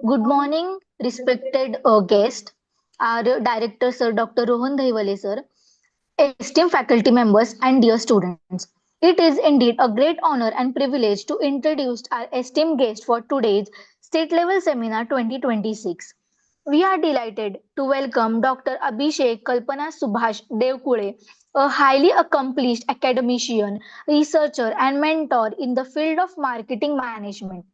Good morning, respected guest, our director, Sir Dr. Rohan Dahiwale, sir, esteemed faculty members, and dear students. It is indeed a great honor and privilege to introduce our esteemed guest for today's State Level Seminar 2026. We are delighted to welcome Dr. Abhishek Kalpana Subhash Devkule, a highly accomplished academician, researcher, and mentor in the field of marketing management.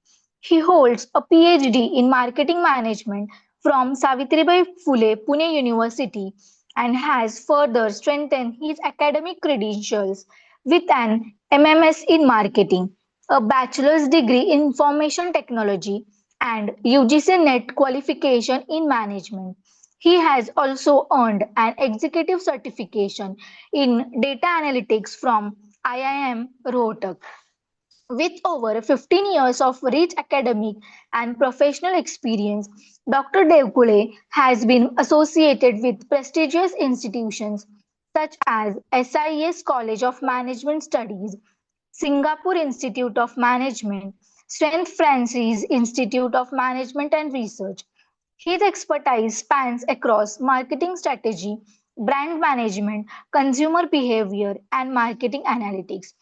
He holds a PhD in marketing management from Savitribai Phule Pune University and has further strengthened his academic credentials with an MMS in marketing, a bachelor's degree in information technology, and UGC NET qualification in management. He has also earned an executive certification in data analytics from IIM Rohtak. With over 15 years of rich academic and professional experience, Dr. Devkule has been associated with prestigious institutions such as SIS College of Management Studies, Singapore Institute of Management, St. Francis Institute of Management and Research. His expertise spans across marketing strategy, brand management, consumer behavior, and marketing analytics.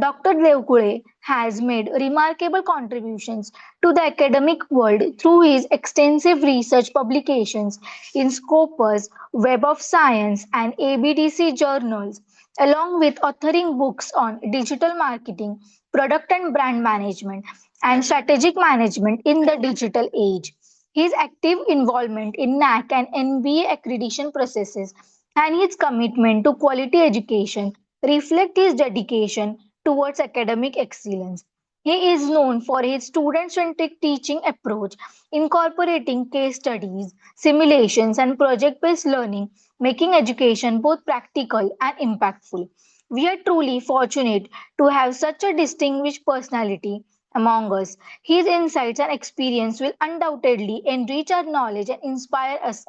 Dr. Devkule has made remarkable contributions to the academic world through his extensive research publications in Scopus, Web of Science, and ABDC journals, along with authoring books on digital marketing, product and brand management, and strategic management in the digital age. His active involvement in NAC and NBA accreditation processes and his commitment to quality education reflect his dedication towards academic excellence. He is known for his student-centric teaching approach, incorporating case studies, simulations, and project-based learning, making education both practical and impactful. We are truly fortunate to have such a distinguished personality among us. His insights and experience will undoubtedly enrich our knowledge and inspire us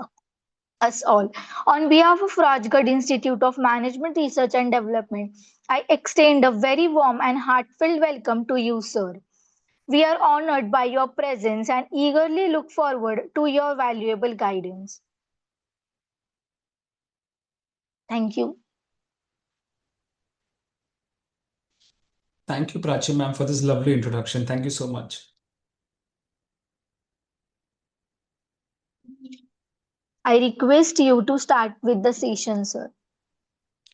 all. On behalf of Rajgarh Institute of Management Research and Development, I extend a very warm and heartfelt welcome to you, sir. We are honored by your presence and eagerly look forward to your valuable guidance. Thank you. Thank you, Prachi ma'am, for this lovely introduction. Thank you so much. I request you to start with the session, sir.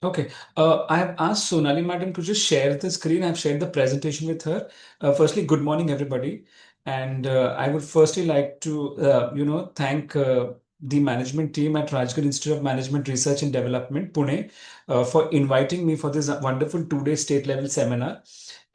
Okay, I have asked Sonali madam to just share the screen. I've shared the presentation with her. Firstly, good morning, everybody. And I would firstly like to, thank the management team at Rajgarh Institute of Management Research and Development, Pune, for inviting me for this wonderful two-day state-level seminar.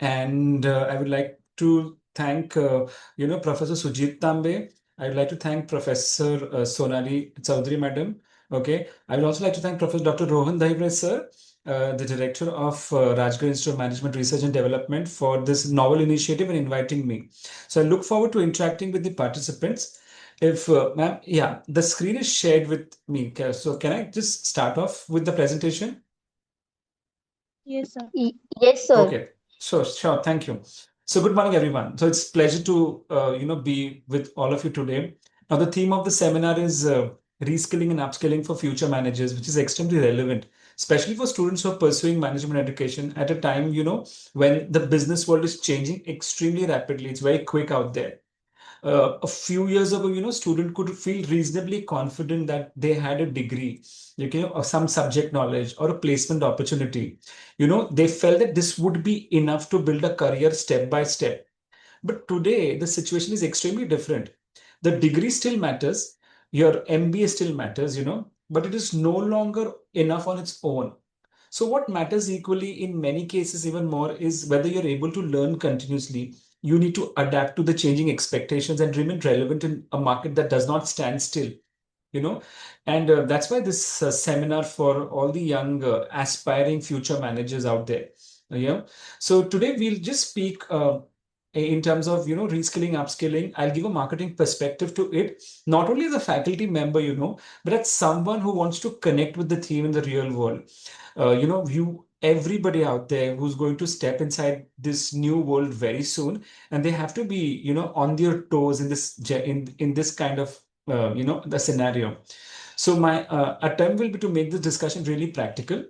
And I would like to thank, Professor Sujit Tambe. I would like to thank Professor Sonali Chaudhary madam. Okay. I would also like to thank Professor Dr. Rohan Dahiwale, sir, the director of Rajgarh Institute of Management Research and Development, for this novel initiative and inviting me. So I look forward to interacting with the participants. If, ma'am, yeah, the screen is shared with me. So can I just start off with the presentation? Yes, sir. Yes, sir. Okay. So sure. Thank you. So good morning, everyone. So it's pleasure to, be with all of you today. Now, the theme of the seminar is reskilling and upskilling for future managers, which is extremely relevant, especially for students who are pursuing management education at a time, when the business world is changing extremely rapidly. It's very quick out there. A few years ago, student could feel reasonably confident that they had a degree, or some subject knowledge or a placement opportunity. They felt that this would be enough to build a career step by step. But today, the situation is extremely different. The degree still matters, your MBA still matters, but it is no longer enough on its own. So, what matters equally in many cases, even more, is whether you're able to learn continuously. You need to adapt to the changing expectations and remain relevant in a market that does not stand still. And that's why this seminar for all the young aspiring future managers out there. Yeah. So today we'll just speak in terms of reskilling, upskilling. I'll give a marketing perspective to it, not only as a faculty member, but as someone who wants to connect with the theme in the real world. You everybody out there who's going to step inside this new world very soon, and they have to be, on their toes in this kind of, the scenario. So my attempt will be to make this discussion really practical.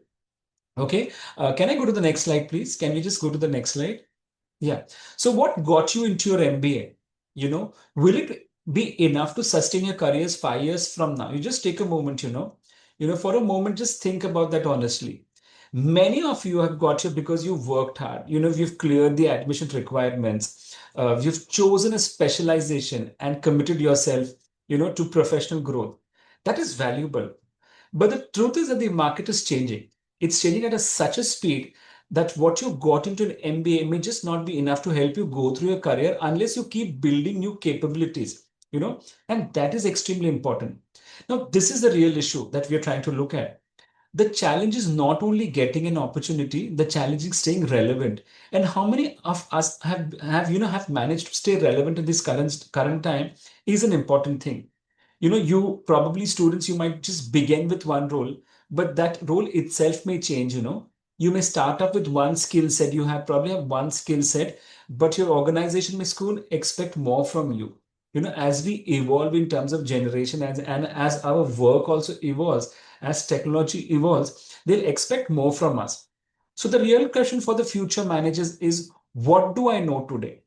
Okay. Can I go to the next slide, please? Can we just go to the next slide? Yeah. So what got you into your MBA? Will it be enough to sustain your careers 5 years from now? You just take a moment, for a moment, just think about that honestly. Many of you have got here because you worked hard. You've cleared the admission requirements. You've chosen a specialization and committed yourself, to professional growth. That is valuable. But the truth is that the market is changing. It's changing at such a speed that what you got into an MBA may just not be enough to help you go through your career unless you keep building new capabilities, and that is extremely important. Now, this is the real issue that we are trying to look at. The challenge is not only getting an opportunity, the challenge is staying relevant. And how many of us have managed to stay relevant in this current time is an important thing. You probably students, you might just begin with one role, but that role itself may change. You may start up with one skill set. You probably have one skill set, but your organization may soon expect more from you. As we evolve in terms of generation, and as our work also evolves, as technology evolves, they'll expect more from us. So the real question for the future managers is, what do I know today?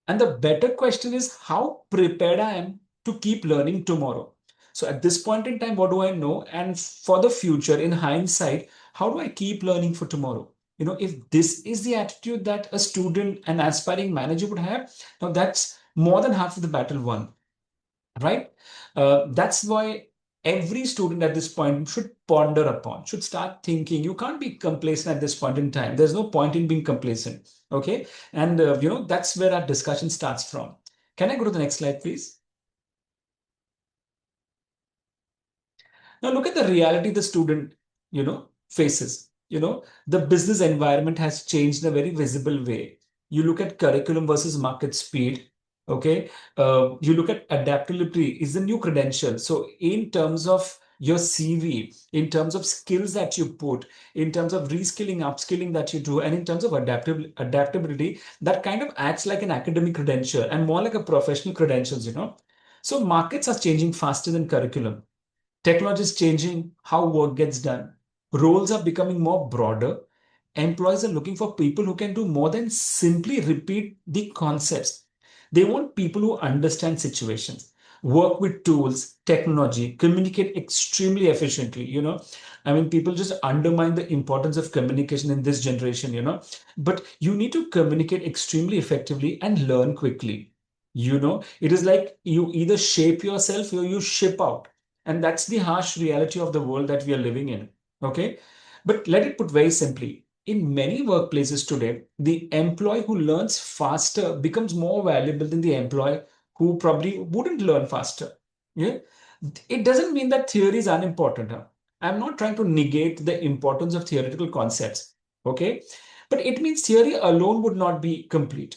And the better question is, how prepared I am to keep learning tomorrow. So at this point in time, what do I know? And for the future, in hindsight, how do I keep learning for tomorrow? If this is the attitude that a student, an aspiring manager would have, now that's more than half of the battle won, right? That's why every student at this point should ponder upon, should start thinking. You can't be complacent at this point in time. There's no point in being complacent. Okay. And, that's where our discussion starts from. Can I go to the next slide, please? Now look at the reality the student, faces. The business environment has changed in a very visible way. You look at curriculum versus market speed. Okay. You look at adaptability is the new credential. So in terms of your CV, in terms of skills that you put, in terms of reskilling, upskilling that you do, and in terms of adaptability, that kind of acts like an academic credential and more like a professional credentials. So markets are changing faster than curriculum. Technology is changing how work gets done. Roles are becoming more broader. Employees are looking for people who can do more than simply repeat the concepts. They want people who understand situations, work with tools, technology, communicate extremely efficiently. I mean, people just undermine the importance of communication in this generation, but you need to communicate extremely effectively and learn quickly. It is like you either shape yourself or you ship out. And that's the harsh reality of the world that we are living in. Okay. But let it put very simply. In many workplaces today, the employee who learns faster becomes more valuable than the employee who probably wouldn't learn faster. Yeah. It doesn't mean that theory is unimportant. Huh? I'm not trying to negate the importance of theoretical concepts. Okay. But it means theory alone would not be complete.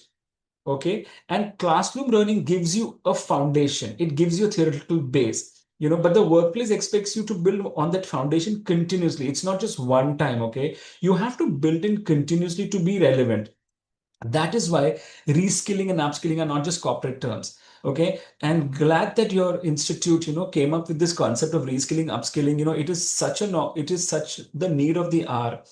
Okay. And classroom learning gives you a foundation. It gives you a theoretical base, but the workplace expects you to build on that foundation continuously. It's not just one time. Okay. You have to build in continuously to be relevant. That is why reskilling and upskilling are not just corporate terms. Okay. And glad that your institute, came up with this concept of reskilling, upskilling. It is such the need of the hour.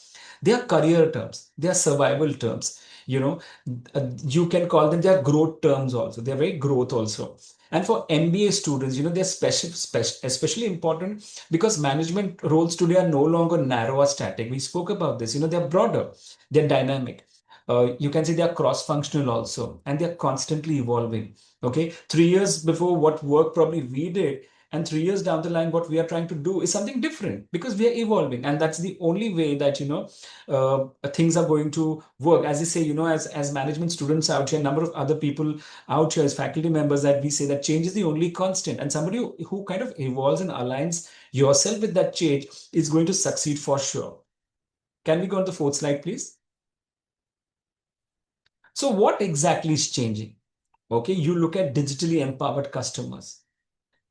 They are career terms. They are survival terms. You can call them, they are growth terms also. They're very growth also. And for MBA students, they're especially important because management roles today are no longer narrow or static. We spoke about this. They're broader, they're dynamic. You can say they are cross-functional also, and they're constantly evolving. Okay, 3 years before, what work probably we did, and 3 years down the line, what we are trying to do is something different because we are evolving, and that's the only way that things are going to work. As I say, as management students out here, a number of other people out here as faculty members, that we say that change is the only constant, and somebody who kind of evolves and aligns yourself with that change is going to succeed for sure. Can we go on the fourth slide, please? So what exactly is changing? Okay, you look at digitally empowered customers.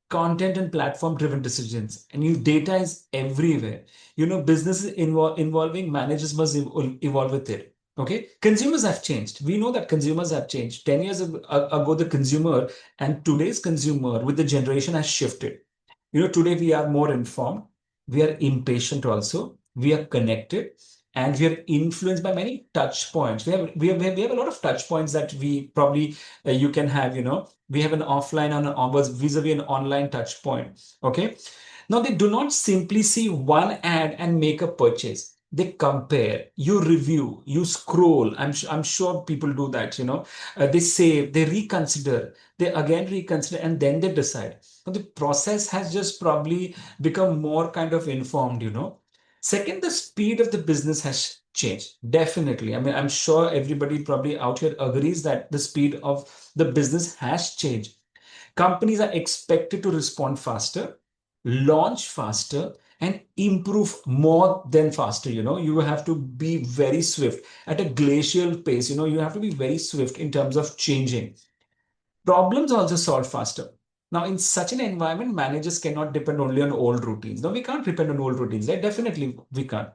content and platform driven decisions, and data is everywhere. Businesses involving managers must evolve with it. Okay, consumers have changed. We know that consumers have changed. 10 years ago, the consumer and today's consumer with the generation has shifted. Today we are more informed, we are impatient also, we are connected, and we are influenced by many touch points. We have a lot of touch points that we probably you can have. We have an offline and an vis-a-vis an online touch point. Okay, now they do not simply see one ad and make a purchase. They compare, you review, you scroll. I'm sure people do that. They save, they reconsider, they again reconsider, and then they decide. Now the process has just probably become more kind of informed. Second, the speed of the business has changed. Definitely. I mean, I'm sure everybody probably out here agrees that the speed of the business has changed. Companies are expected to respond faster, launch faster, and improve more than faster. You have to be very swift at a glacial pace. You have to be very swift in terms of changing. Problems also solved faster. Now, in such an environment, managers cannot depend only on old routines. No, we can't depend on old routines, right? Definitely, we can't.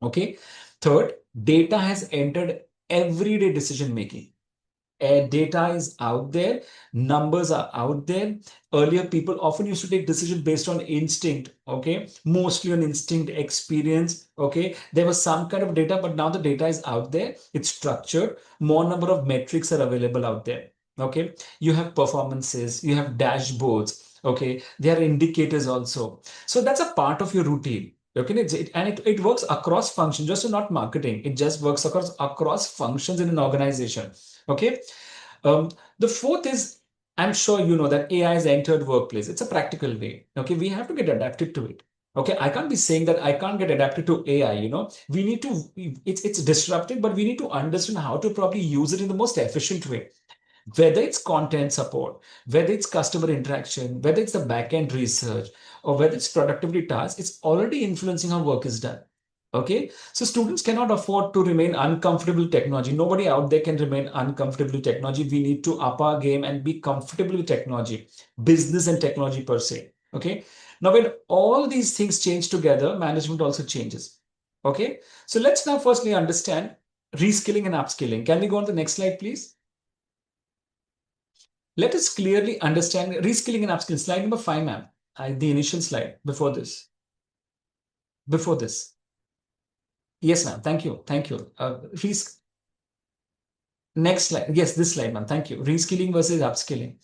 Okay. Third, data has entered everyday decision making. Data is out there, numbers are out there. Earlier, people often used to take decisions based on instinct, okay, mostly on instinct, experience, okay. There was some kind of data, but now the data is out there, it's structured, more number of metrics are available out there, okay. You have performances, you have dashboards, okay, there are indicators also. So that's a part of your routine. Okay, it works across functions, just not marketing. It just works across functions in an organization. Okay. The fourth is, I'm sure you know that AI has entered workplace. It's a practical way. Okay, we have to get adapted to it. Okay, I can't be saying that I can't get adapted to AI. We need to. It's disruptive, but we need to understand how to probably use it in the most efficient way. Whether it's content support, whether it's customer interaction, whether it's the back-end research, or whether it's productivity tasks, it's already influencing how work is done. Okay, so students cannot afford to remain uncomfortable with technology. Nobody out there can remain uncomfortable with technology. We need to up our game and be comfortable with technology, business and technology per se. Okay, now when all these things change together, management also changes. Okay, so let's now firstly understand reskilling and upskilling. Can we go on to the next slide, please? Let us clearly understand reskilling and upskilling. Slide number 5, ma'am. The initial slide before this. Before this. Yes, ma'am. Thank you. Thank you. Next slide. Yes, this slide, ma'am. Thank you. Reskilling versus upskilling.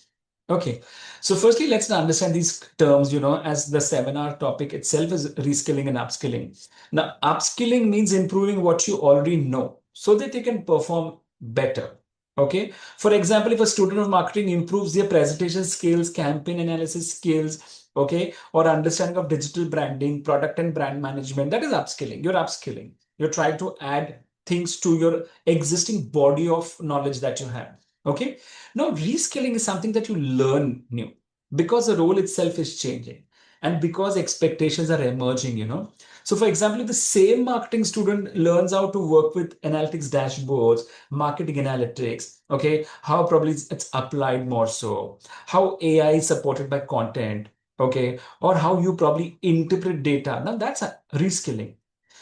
Okay. So firstly, let's understand these terms, as the seminar topic itself is reskilling and upskilling. Now, upskilling means improving what you already know so that you can perform better. Okay. For example, if a student of marketing improves their presentation skills, campaign analysis skills, okay, or understanding of digital branding, product and brand management, that is upskilling. You're upskilling. You're trying to add things to your existing body of knowledge that you have. Okay. Now, reskilling is something that you learn new because the role itself is changing and because expectations are emerging. So, for example, if the same marketing student learns how to work with analytics dashboards, marketing analytics, okay, how probably it's applied more so, how AI is supported by content, okay, or how you probably interpret data. Now, that's a reskilling.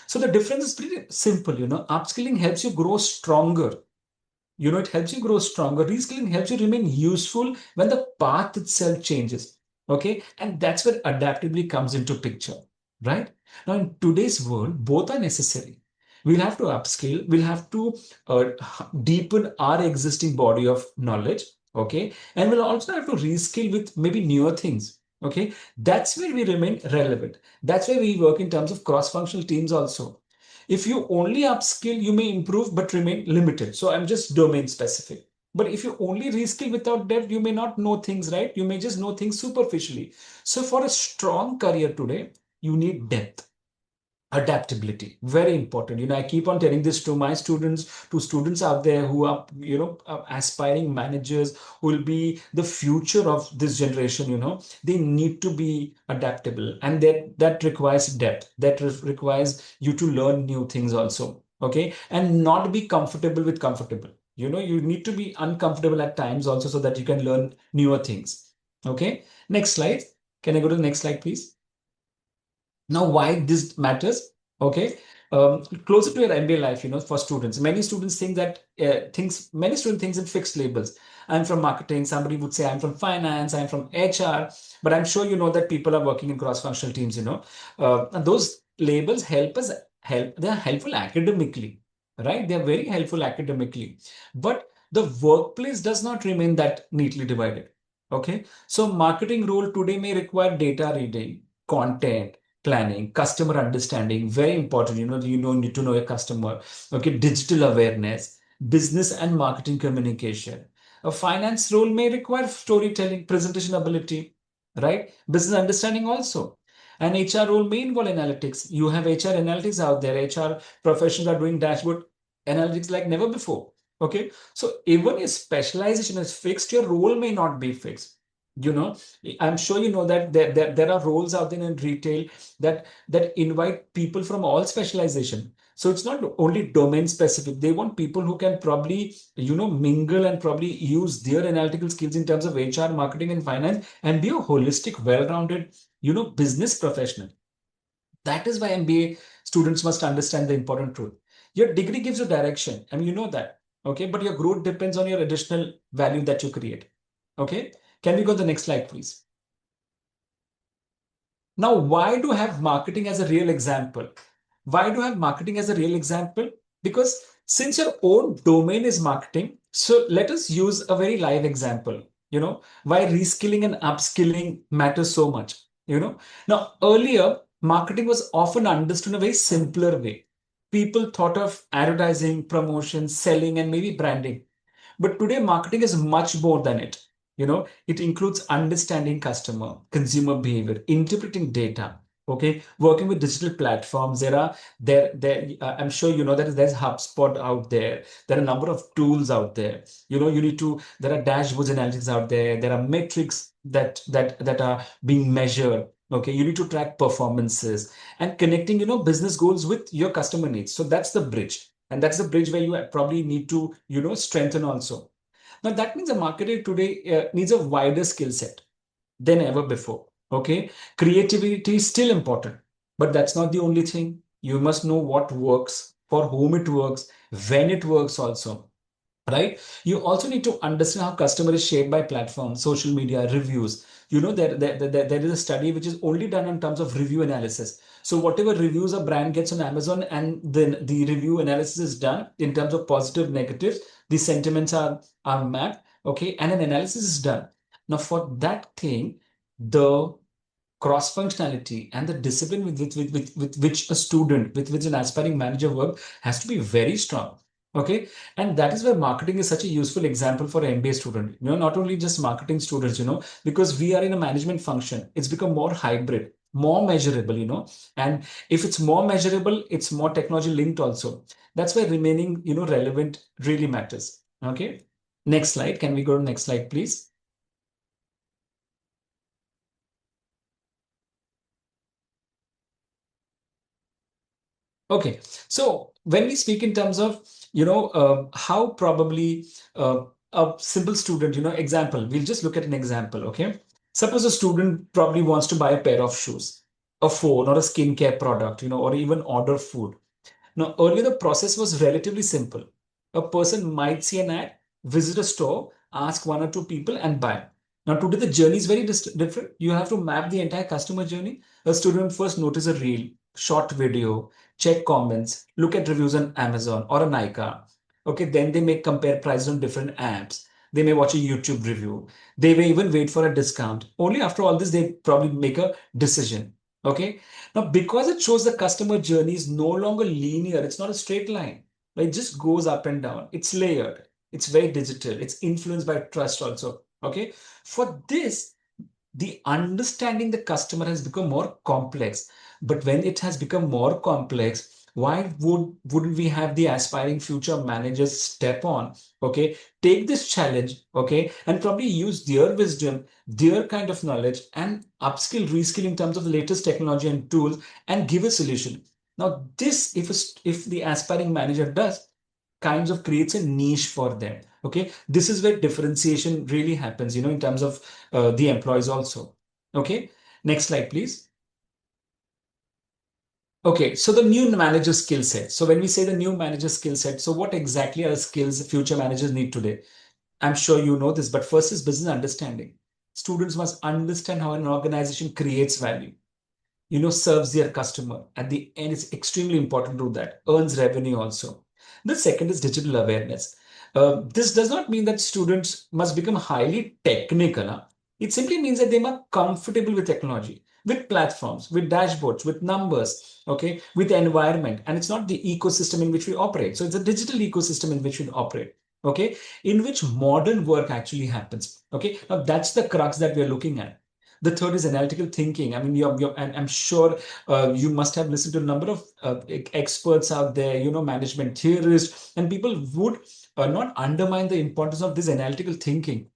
So the difference is pretty simple. Upskilling helps you grow stronger. It helps you grow stronger. Reskilling helps you remain useful when the path itself changes. Okay. And that's where adaptability comes into picture, right? Now, in today's world, both are necessary. We'll have to upskill. We'll have to deepen our existing body of knowledge. Okay. And we'll also have to reskill with maybe newer things. Okay. That's where we remain relevant. That's where we work in terms of cross-functional teams also. If you only upskill, you may improve but remain limited. So I'm just domain specific. But if you only reskill without depth, you may not know things, right? You may just know things superficially. So for a strong career today, you need depth. Adaptability, very important. I keep on telling this to my students, to students out there who are, aspiring managers who will be the future of this generation. They need to be adaptable, and that requires depth. That requires you to learn new things also. Okay, and not be comfortable with comfortable. You need to be uncomfortable at times also so that you can learn newer things. Okay, next slide. Can I go to the next slide, please? Now, why this matters? Okay, closer to your MBA life, for students, many students think that many students think in fixed labels. I'm from marketing. Somebody would say I'm from finance. I'm from HR. But I'm sure you know that people are working in cross-functional teams. And those labels help us help. They are helpful academically, right? They are very helpful academically, but the workplace does not remain that neatly divided. Okay, so marketing role today may require data reading, content planning, customer understanding, very important. Need to know your customer. Okay, digital awareness, business and marketing communication. A finance role may require storytelling, presentation ability, right? Business understanding also. An HR role may involve analytics. You have HR analytics out there. HR professionals are doing dashboard analytics like never before. Okay, so even if specialization is fixed, your role may not be fixed. You know, I'm sure you know that there are roles out there in retail that invite people from all specialization. So it's not only domain specific. They want people who can probably mingle and probably use their analytical skills in terms of HR, marketing, and finance, and be a holistic, well-rounded business professional. That is why MBA students must understand the important truth. Your degree gives you direction, and you know that. Okay, but your growth depends on your additional value that you create. Okay, can we go to the next slide, please? Now, why do I have marketing as a real example? Why do I have marketing as a real example? Because since your own domain is marketing, so let us use a very live example. Why reskilling and upskilling matters so much. Now earlier, marketing was often understood in a very simpler way. People thought of advertising, promotion, selling, and maybe branding. But today, marketing is much more than it. It includes understanding customer, consumer behavior, interpreting data. Okay, working with digital platforms. I'm sure you know that there's HubSpot out there. There are a number of tools out there. There are dashboards analytics out there. There are metrics that are being measured. Okay, you need to track performances and connecting, business goals with your customer needs. So that's the bridge. And that's the bridge where you probably need to, strengthen also. Now, that means a marketer today needs a wider skill set than ever before. Okay. Creativity is still important, but that's not the only thing. You must know what works, for whom it works, when it works also, right? You also need to understand how customer is shaped by platforms, social media, reviews. There is a study which is only done in terms of review analysis. So whatever reviews a brand gets on Amazon, and then the review analysis is done in terms of positive, negatives, the sentiments are mapped, okay, and an analysis is done. Now for that thing, the cross functionality and the discipline with which a student, with which an aspiring manager work, has to be very strong. Okay, and that is where marketing is such a useful example for an MBA student. Not only just marketing students, because we are in a management function, it's become more hybrid, more measurable, and if it's more measurable, it's more technology linked also. That's why remaining, relevant really matters. Okay, next slide. Can we go to next slide, please? Okay, so when we speak in terms of, how probably a simple student, example, we'll just look at an example, okay? Suppose a student probably wants to buy a pair of shoes, a phone, or a skincare product, or even order food. Now, earlier the process was relatively simple. A person might see an ad, visit a store, ask one or two people, and buy. Now, today the journey is very different. You have to map the entire customer journey. A student first notice a reel, short video, check comments, look at reviews on Amazon or a Nika. Okay, then they may compare prices on different apps. They may watch a YouTube review. They may even wait for a discount. Only after all this, they probably make a decision. Okay. Now, because it shows the customer journey is no longer linear, it's not a straight line. It just goes up and down. It's layered. It's very digital. It's influenced by trust also. Okay. For this, the understanding the customer has become more complex. But when it has become more complex, why wouldn't we have the aspiring future managers step on, okay, take this challenge, okay, and probably use their wisdom, their kind of knowledge, and upskill, reskill in terms of the latest technology and tools, and give a solution. Now, this, if the aspiring manager does, kinds of creates a niche for them. Okay, this is where differentiation really happens, in terms of the employees also. Okay, next slide, please. Okay, so the new manager skill set. So when we say the new manager skill set, so what exactly are the skills future managers need today? I'm sure you know this, but first is business understanding. Students must understand how an organization creates value, serves their customer. At the end, it's extremely important to do that, earns revenue also. The second is digital awareness. This does not mean that students must become highly technical. Huh? It simply means that they must comfortable with technology, with platforms, with dashboards, with numbers, okay, with the environment. And it's not the ecosystem in which we operate. So it's a digital ecosystem in which we operate, okay, in which modern work actually happens. Okay, now that's the crux that we're looking at. The third is analytical thinking. I mean, and I'm sure you must have listened to a number of experts out there, management theorists, and people would not undermine the importance of this analytical thinking.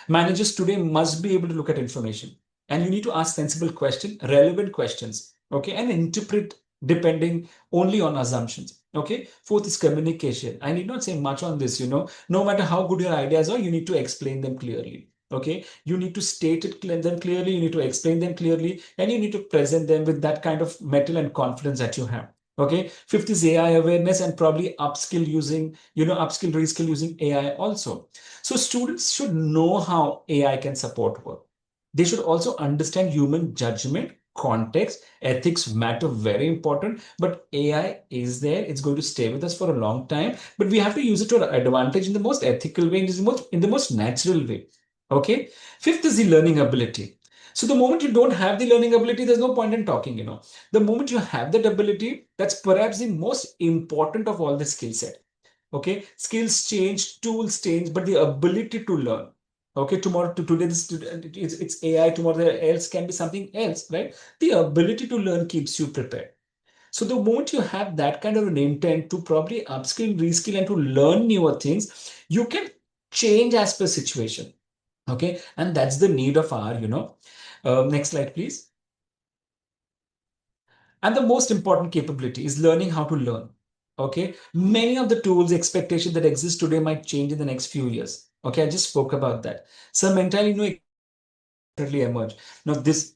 Managers today must be able to look at information, and you need to ask sensible questions, relevant questions, okay, and interpret depending only on assumptions. Okay. Fourth is communication. I need not say much on this. No matter how good your ideas are, you need to explain them clearly. Okay, you need to state them clearly, you need to explain them clearly, and you need to present them with that kind of metal and confidence that you have. Okay, fifth is AI awareness and probably upskill, reskill using AI also. So students should know how AI can support work. They should also understand human judgment, context, ethics matter, very important. But AI is there; it's going to stay with us for a long time. But we have to use it to our advantage in the most ethical way, in the most natural way. Okay. Fifth is the learning ability. So the moment you don't have the learning ability, there's no point in talking. The moment you have that ability, that's perhaps the most important of all the skill set. Okay. Skills change, tools change, but the ability to learn. Okay. Tomorrow, today, it's AI. Tomorrow, else can be something else, right? The ability to learn keeps you prepared. So the moment you have that kind of an intent to probably upskill, reskill, and to learn newer things, you can change as per situation. Okay, and that's the need of our. Next slide, please. And the most important capability is learning how to learn. Okay, many of the tools, expectations that exist today might change in the next few years. Okay, I just spoke about that. Some entirely new emerge. Now, this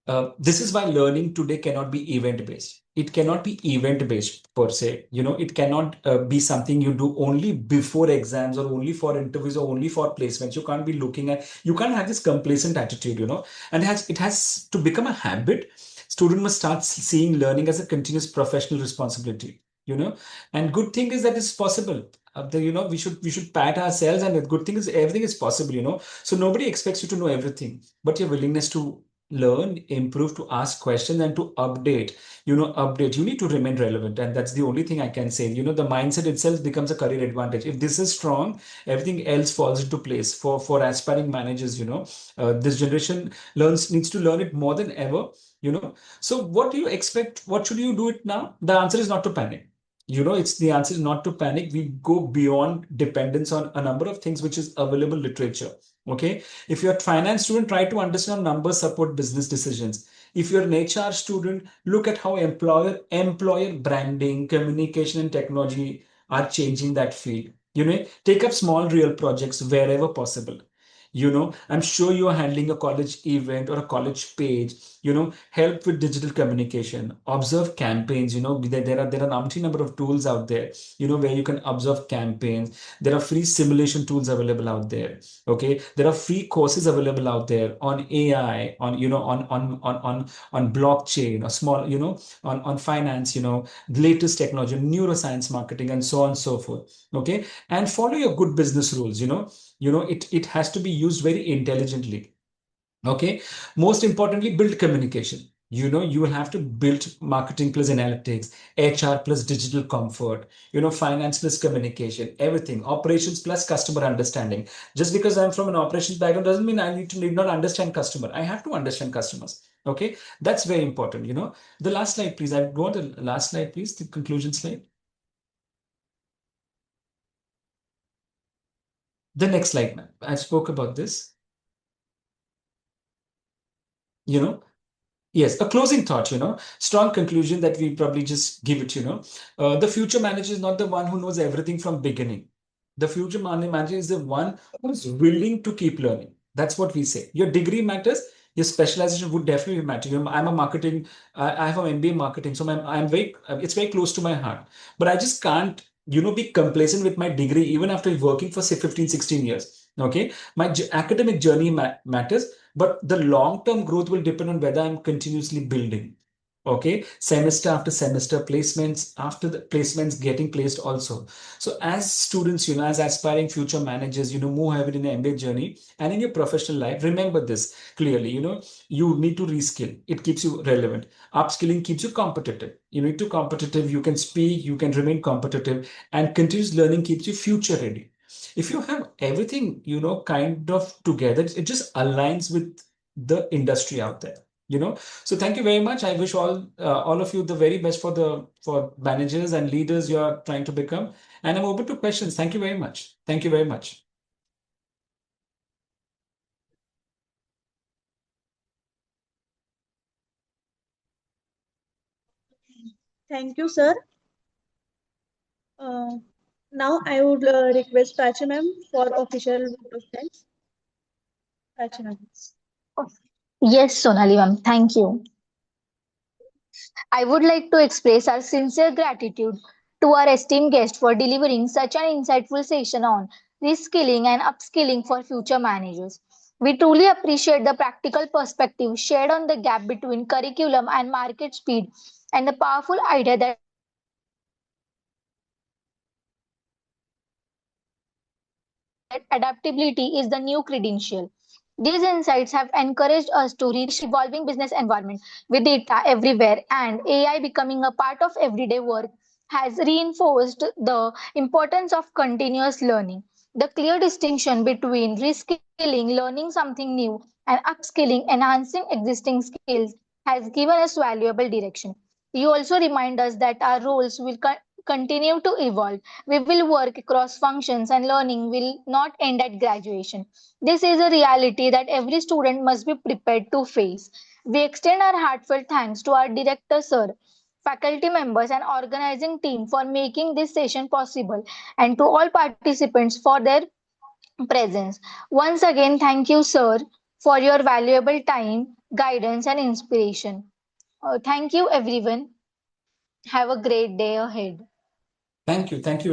is why learning today cannot be event based. It cannot be event based per se. It cannot be something you do only before exams or only for interviews or only for placements. You can't be looking at, you can't have this complacent attitude. And it has to become a habit. Student must start seeing learning as a continuous professional responsibility. And good thing is that it's possible. We should pat ourselves, and the good thing is everything is possible. So nobody expects you to know everything, but your willingness to learn, improve, to ask questions, and to update. You need to remain relevant, and that's the only thing I can say. The mindset itself becomes a career advantage. If this is strong, everything else falls into place for aspiring managers. This generation needs to learn it more than ever. So what do you expect? What should you do it now? The answer is not to panic. It's the answer is not to panic. We go beyond dependence on a number of things which is available literature. Okay. If you're a finance student, try to understand numbers support business decisions. If you're an HR student, look at how employer branding, communication, and technology are changing that field. Take up small real projects wherever possible. I'm sure you are handling a college event or a college page. Help with digital communication, observe campaigns. There are umpteen number of tools out there, where you can observe campaigns. There are free simulation tools available out there. Okay, there are free courses available out there on AI, on blockchain, or small, on finance, the latest technology, neuroscience, marketing, and so on and so forth. Okay, and follow your good business rules. It has to be used very intelligently. Okay, most importantly, build communication. You will have to build marketing plus analytics, HR plus digital comfort, finance plus communication, everything, operations plus customer understanding. Just because I'm from an operations background doesn't mean I need not understand customer. I have to understand customers. Okay, that's very important. The last slide, please. I go on the last slide, please, the conclusion slide. The next slide, I spoke about this. you know Yes, a closing thought, strong conclusion that we probably just give it, the future manager is not the one who knows everything from beginning. The future manager is the one who's willing to keep learning. That's what we say. Your degree matters. Your specialization would definitely matter. I'm a marketing, I have an MBA in marketing, so it's very close to my heart. But I just can't, be complacent with my degree even after working for say 15, 16 years. Okay, my academic journey matters, but the long-term growth will depend on whether I'm continuously building. Okay, semester after semester, placements after the placements getting placed also. So as students, as aspiring future managers, move ahead in the MBA journey and in your professional life, remember this clearly. You need to reskill. It keeps you relevant. Upskilling keeps you competitive. You need to competitive. You can speak. You can remain competitive, and continuous learning keeps you future ready. If you have everything, kind of together, it just aligns with the industry out there. So thank you very much. I wish all of you the very best for managers and leaders you are trying to become. And I'm open to questions. Thank you very much. Thank you very much. Thank you, sir. Uh, Now I would request Prachi ma'am for official vote of thanks. Prachi ma'am. Yes, Sonali ma'am, thank you. I would like to express our sincere gratitude to our esteemed guest for delivering such an insightful session on reskilling and upskilling for future managers. We truly appreciate the practical perspective shared on the gap between curriculum and market speed and the powerful idea that adaptability is the new credential. These insights have encouraged us to redefine reskilling and upskilling in today's evolving business environment. With data everywhere and AI becoming a part of everyday work, has reinforced the importance of continuous learning. The clear distinction between reskilling, learning something new, and upskilling, enhancing existing skills, has given us valuable direction. You also remind us that our roles will continue to evolve. We will work across functions and learning will not end at graduation. This is a reality that every student must be prepared to face. We extend our heartfelt thanks to our director, sir, faculty members, and organizing team for making this session possible, and to all participants for their presence. Once again, thank you, sir, for your valuable time, guidance, and inspiration. Thank you, everyone. Have a great day ahead. Thank you. Thank you.